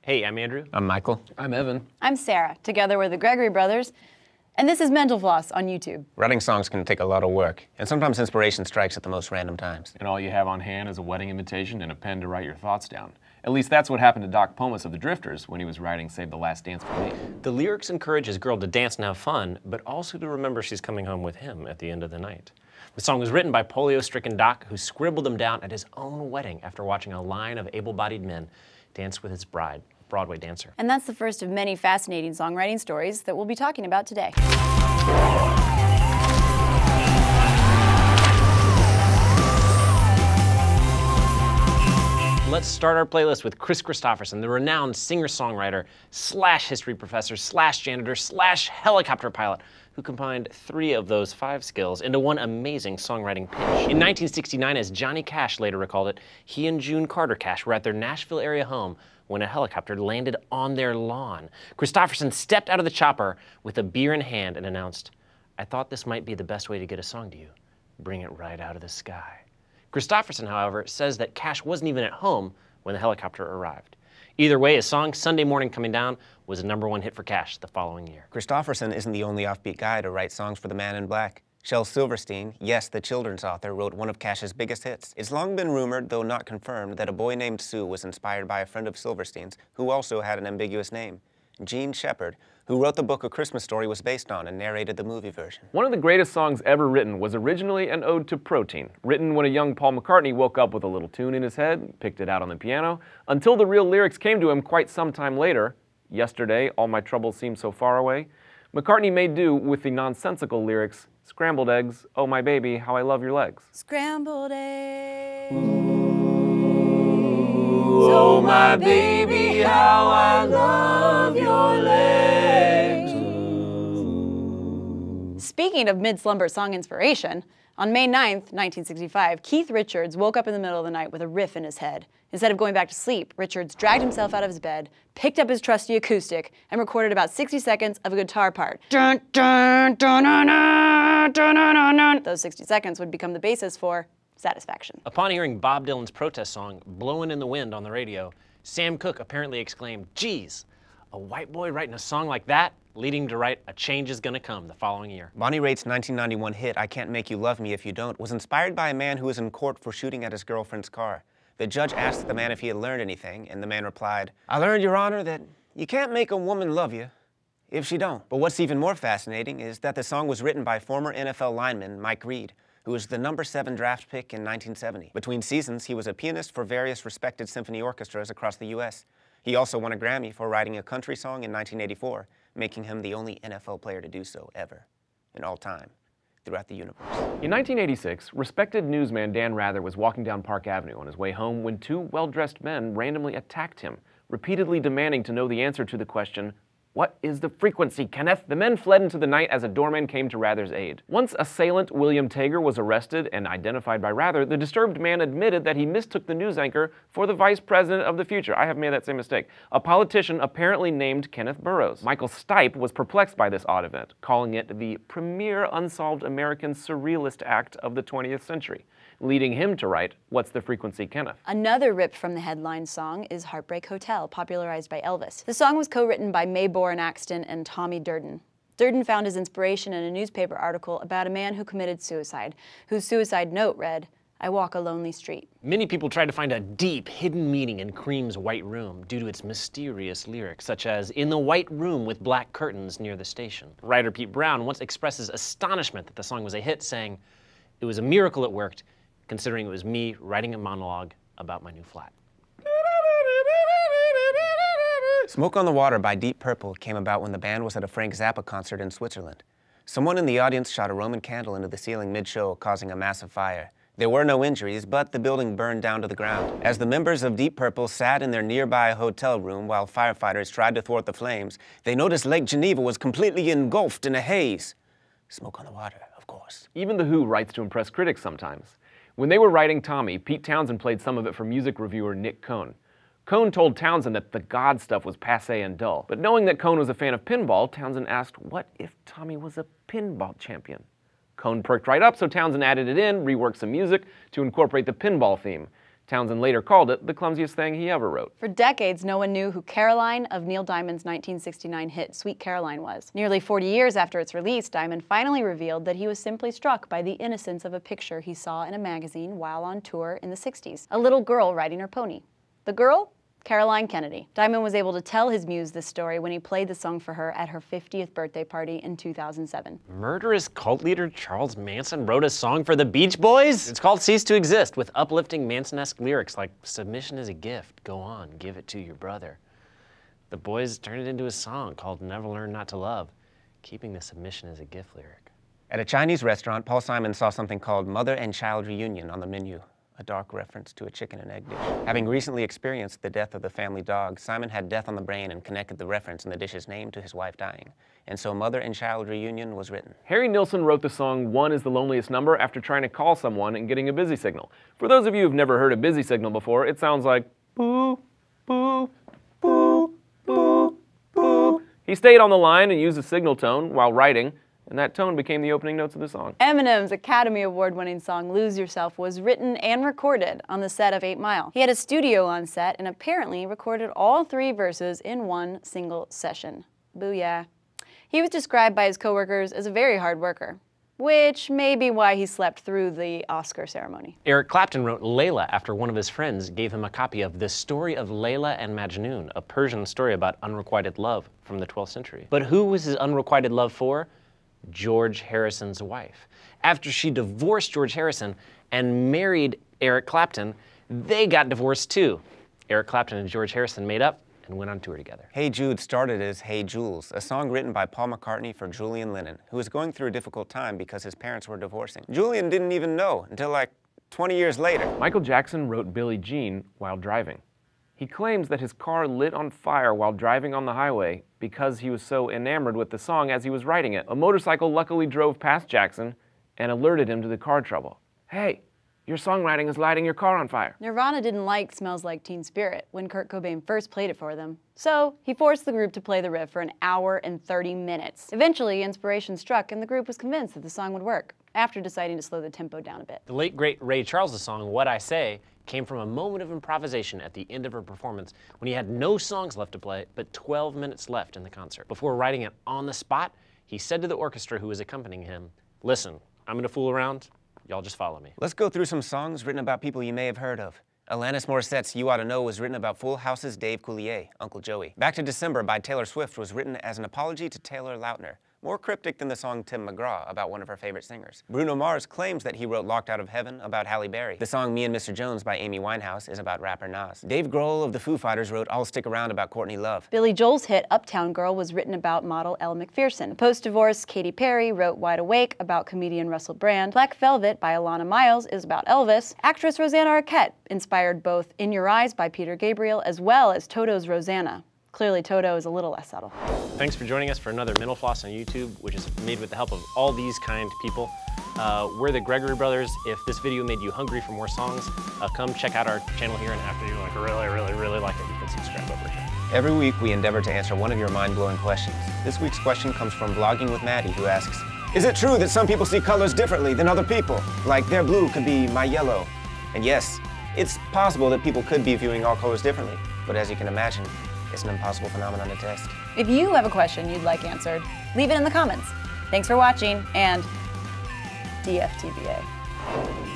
Hey, I'm Andrew. I'm Michael. I'm Evan. I'm Sarah, together with the Gregory brothers, and this is Mental Floss on YouTube. Writing songs can take a lot of work, and sometimes inspiration strikes at the most random times. And all you have on hand is a wedding invitation and a pen to write your thoughts down. At least that's what happened to Doc Pomus of the Drifters when he was writing Save the Last Dance for Me. The lyrics encourage his girl to dance and have fun, but also to remember she's coming home with him at the end of the night. The song was written by polio-stricken Doc, who scribbled them down at his own wedding after watching a line of able-bodied men dance with his bride, a Broadway dancer. And that's the first of many fascinating songwriting stories that we'll be talking about today. Let's start our playlist with Kris Kristofferson, the renowned singer-songwriter slash history professor slash janitor slash helicopter pilot, who combined 3 of those 5 skills into one amazing songwriting pitch. In 1969, as Johnny Cash later recalled it, he and June Carter Cash were at their Nashville area home when a helicopter landed on their lawn. Kristofferson stepped out of the chopper with a beer in hand and announced, "I thought this might be the best way to get a song to you. Bring it right out of the sky." Kristofferson, however, says that Cash wasn't even at home when the helicopter arrived. Either way, his song, Sunday Morning Coming Down, was a #1 hit for Cash the following year. Kristofferson isn't the only offbeat guy to write songs for the Man in Black. Shel Silverstein, yes, the children's author, wrote one of Cash's biggest hits. It's long been rumored, though not confirmed, that A Boy Named Sue was inspired by a friend of Silverstein's who also had an ambiguous name. Gene Shepard, who wrote the book A Christmas Story was based on and narrated the movie version. One of the greatest songs ever written was originally an ode to protein, written when a young Paul McCartney woke up with a little tune in his head, picked it out on the piano, until the real lyrics came to him quite some time later. Yesterday, all my troubles seem so far away. McCartney made do with the nonsensical lyrics, scrambled eggs, oh my baby, how I love your legs. Scrambled eggs. Oh my baby, how I love your legs. Speaking of mid-slumber song inspiration, on May 9th, 1965, Keith Richards woke up in the middle of the night with a riff in his head. Instead of going back to sleep, Richards dragged himself out of his bed, picked up his trusty acoustic, and recorded about 60 seconds of a guitar part. Dun, dun, dun, dun, dun, dun, dun, dun. Those 60 seconds would become the basis for Satisfaction. Upon hearing Bob Dylan's protest song, Blowin' in the Wind, on the radio, Sam Cooke apparently exclaimed, "Geez, a white boy writing a song like that?" leading him to write A Change Is Gonna Come the following year. Bonnie Raitt's 1991 hit, I Can't Make You Love Me If You Don't, was inspired by a man who was in court for shooting at his girlfriend's car. The judge asked the man if he had learned anything, and the man replied, "I learned, Your Honor, that you can't make a woman love you if she don't." But what's even more fascinating is that the song was written by former NFL lineman Mike Reed, who was the #7 draft pick in 1970. Between seasons, he was a pianist for various respected symphony orchestras across the U.S. He also won a Grammy for writing a country song in 1984, making him the only NFL player to do so ever, in all time, throughout the universe. In 1986, respected newsman Dan Rather was walking down Park Avenue on his way home when 2 well-dressed men randomly attacked him, repeatedly demanding to know the answer to the question, "What is the frequency, Kenneth?" The men fled into the night as a doorman came to Rather's aid. Once assailant William Tager was arrested and identified by Rather, the disturbed man admitted that he mistook the news anchor for the vice president of the future. I have made that same mistake. A politician apparently named Kenneth Burroughs. Michael Stipe was perplexed by this odd event, calling it the premier unsolved American surrealist act of the 20th century, leading him to write What's the Frequency, Kenneth? Another ripped from the headline song is Heartbreak Hotel, popularized by Elvis. The song was co-written by Mae Boren Axton and Tommy Durden. Durden found his inspiration in a newspaper article about a man who committed suicide, whose suicide note read, "I walk a lonely street." Many people tried to find a deep, hidden meaning in Cream's White Room due to its mysterious lyrics, such as, "In the white room with black curtains near the station." Writer Pete Brown once expresses astonishment that the song was a hit, saying, "It was a miracle it worked, considering it was me writing a monologue about my new flat." Smoke on the Water by Deep Purple came about when the band was at a Frank Zappa concert in Switzerland. Someone in the audience shot a Roman candle into the ceiling mid-show, causing a massive fire. There were no injuries, but the building burned down to the ground. As the members of Deep Purple sat in their nearby hotel room while firefighters tried to thwart the flames, they noticed Lake Geneva was completely engulfed in a haze. Smoke on the Water, of course. Even The Who writes to impress critics sometimes. When they were writing Tommy, Pete Townsend played some of it for music reviewer Nick Cohn. Cohn told Townsend that the God stuff was passé and dull. But knowing that Cohn was a fan of pinball, Townsend asked, what if Tommy was a pinball champion? Cohn perked right up, so Townsend added it in, reworked some music to incorporate the pinball theme. Townsend later called it the clumsiest thing he ever wrote. For decades, no one knew who Caroline of Neil Diamond's 1969 hit Sweet Caroline was. Nearly 40 years after its release, Diamond finally revealed that he was simply struck by the innocence of a picture he saw in a magazine while on tour in the 60s. A little girl riding her pony. The girl? Caroline Kennedy. Diamond was able to tell his muse this story when he played the song for her at her 50th birthday party in 2007. Murderous cult leader Charles Manson wrote a song for the Beach Boys? It's called Cease to Exist, with uplifting Manson-esque lyrics like, "Submission is a gift, go on, give it to your brother." The boys turned it into a song called Never Learn Not to Love, keeping the submission as a gift lyric. At a Chinese restaurant, Paul Simon saw something called Mother and Child Reunion on the menu, a dark reference to a chicken and egg dish. Having recently experienced the death of the family dog, Simon had death on the brain and connected the reference in the dish's name to his wife dying. And so Mother and Child Reunion was written. Harry Nilsson wrote the song "One is the Loneliest Number" after trying to call someone and getting a busy signal. For those of you who've never heard a busy signal before, it sounds like boo, boo, boo, boo, boo. He stayed on the line and used a signal tone while writing, and that tone became the opening notes of the song. Eminem's Academy Award-winning song Lose Yourself was written and recorded on the set of 8 Mile. He had a studio on set and apparently recorded all 3 verses in one single session. Booyah. He was described by his coworkers as a very hard worker, which may be why he slept through the Oscar ceremony. Eric Clapton wrote Layla after one of his friends gave him a copy of The Story of Layla and Majnun, a Persian story about unrequited love from the 12th century. But who was his unrequited love for? George Harrison's wife. After she divorced George Harrison and married Eric Clapton, they got divorced too. Eric Clapton and George Harrison made up and went on tour together. Hey Jude started as Hey Jules, a song written by Paul McCartney for Julian Lennon, who was going through a difficult time because his parents were divorcing. Julian didn't even know until like 20 years later. Michael Jackson wrote Billie Jean while driving. He claims that his car lit on fire while driving on the highway because he was so enamored with the song as he was writing it. A motorcycle luckily drove past Jackson and alerted him to the car trouble. Hey, your songwriting is lighting your car on fire. Nirvana didn't like Smells Like Teen Spirit when Kurt Cobain first played it for them, so he forced the group to play the riff for 1 hour and 30 minutes. Eventually, inspiration struck and the group was convinced that the song would work, after deciding to slow the tempo down a bit. The late great Ray Charles' song What I Say came from a moment of improvisation at the end of her performance when he had no songs left to play but 12 minutes left in the concert. Before writing it on the spot, he said to the orchestra who was accompanying him, "Listen, I'm gonna fool around, y'all just follow me." Let's go through some songs written about people you may have heard of. Alanis Morissette's You Ought to Know was written about Full House's Dave Coulier, Uncle Joey. Back to December by Taylor Swift was written as an apology to Taylor Lautner, more cryptic than the song Tim McGraw about one of her favorite singers. Bruno Mars claims that he wrote Locked Out of Heaven about Halle Berry. The song Me and Mr. Jones by Amy Winehouse is about rapper Nas. Dave Grohl of the Foo Fighters wrote I'll Stick Around about Courtney Love. Billy Joel's hit Uptown Girl was written about model Elle Macpherson. Post-divorce, Katy Perry wrote Wide Awake about comedian Russell Brand. Black Velvet by Alana Miles is about Elvis. Actress Rosanna Arquette inspired both In Your Eyes by Peter Gabriel as well as Toto's Rosanna. Clearly, Toto is a little less subtle. Thanks for joining us for another Mental Floss on YouTube, which is made with the help of all these kind people. We're the Gregory Brothers. If this video made you hungry for more songs, come check out our channel here, and after you really like it, you can subscribe over here. Every week, we endeavor to answer one of your mind-blowing questions. This week's question comes from Blogging with Maddie, who asks, is it true that some people see colors differently than other people? Like their blue could be my yellow. And yes, it's possible that people could be viewing all colors differently, but as you can imagine, it's an impossible phenomenon to test. If you have a question you'd like answered, leave it in the comments. Thanks for watching, and DFTBA.